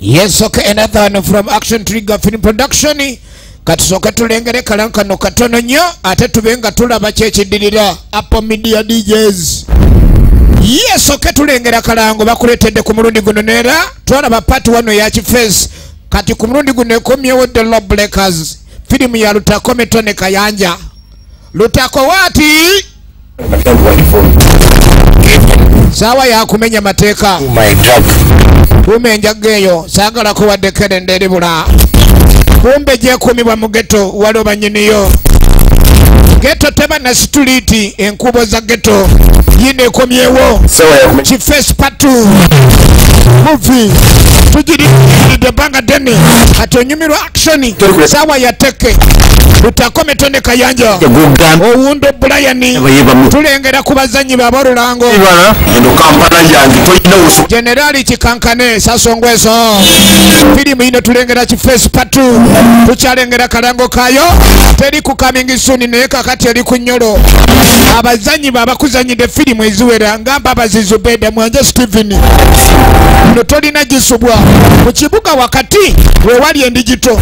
Yes, okay, another one from Action Trigger Film Production. Katusoka tulengere kalankano katono nyo ate tubenga tulaba kyekiddirira Apple Media DJs. Yes, okay, tulengera kalango bakuletedde ku mulundi guno neera twalaba part 1 ya KIFEESI kati ku mulundi guno ekomyewo The Lawbreakers filimu ya Lutako Metone Kayanja. Lutako wati sawa ya kumenya mateeka kumenja geyo sagala kuwadde kerende libula kumbe je kumibwa mu ghetto walo banyiniyo ghetto teba na street enkubo za ghetto yine komyewo KIFEESI part 2 movie tujiri de banga deni atonyumirwa action sawa ya teke Lutako Metone Kayanja owundo Brian tulengera kubazanyi babarulango Generali Chikankane Sasongweso filimu ino tulengera KIFEESI part 2 tukyalengera kalango kayo teri ku coming soon naye kakati ali ku nyolo abazanyi babakuzanyide filimu eziwera ngamba abazizubeda mwanje Steven notolina gisubwa mu kibuga wakati wewali endigito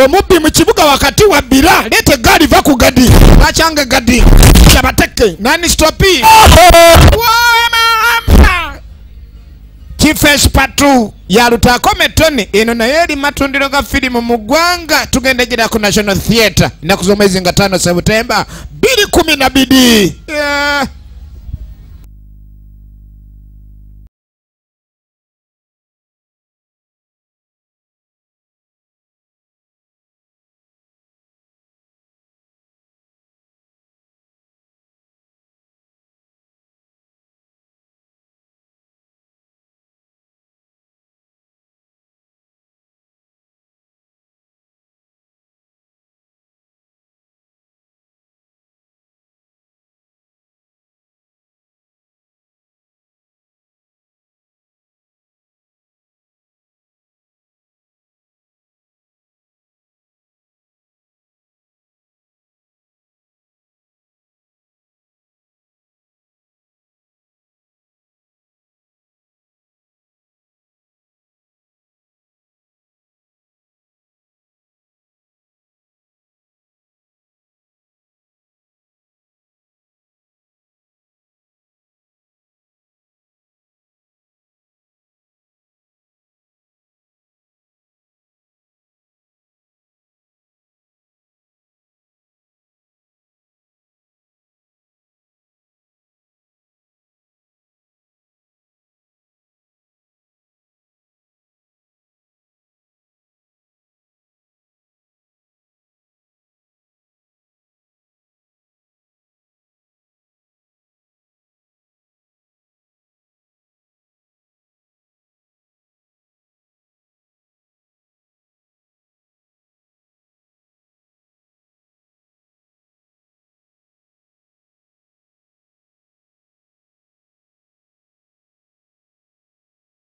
omubbi mu kibuga wakati wabira lete gadi va ku gadi bachange gadi chabateke nani stopi KIFEESI part 2 ya Lutako Metone eno na yeri matundiro ga filimu mu gwanga tugendejera ku National Theatre na kuzomezi nga 5 September 2012.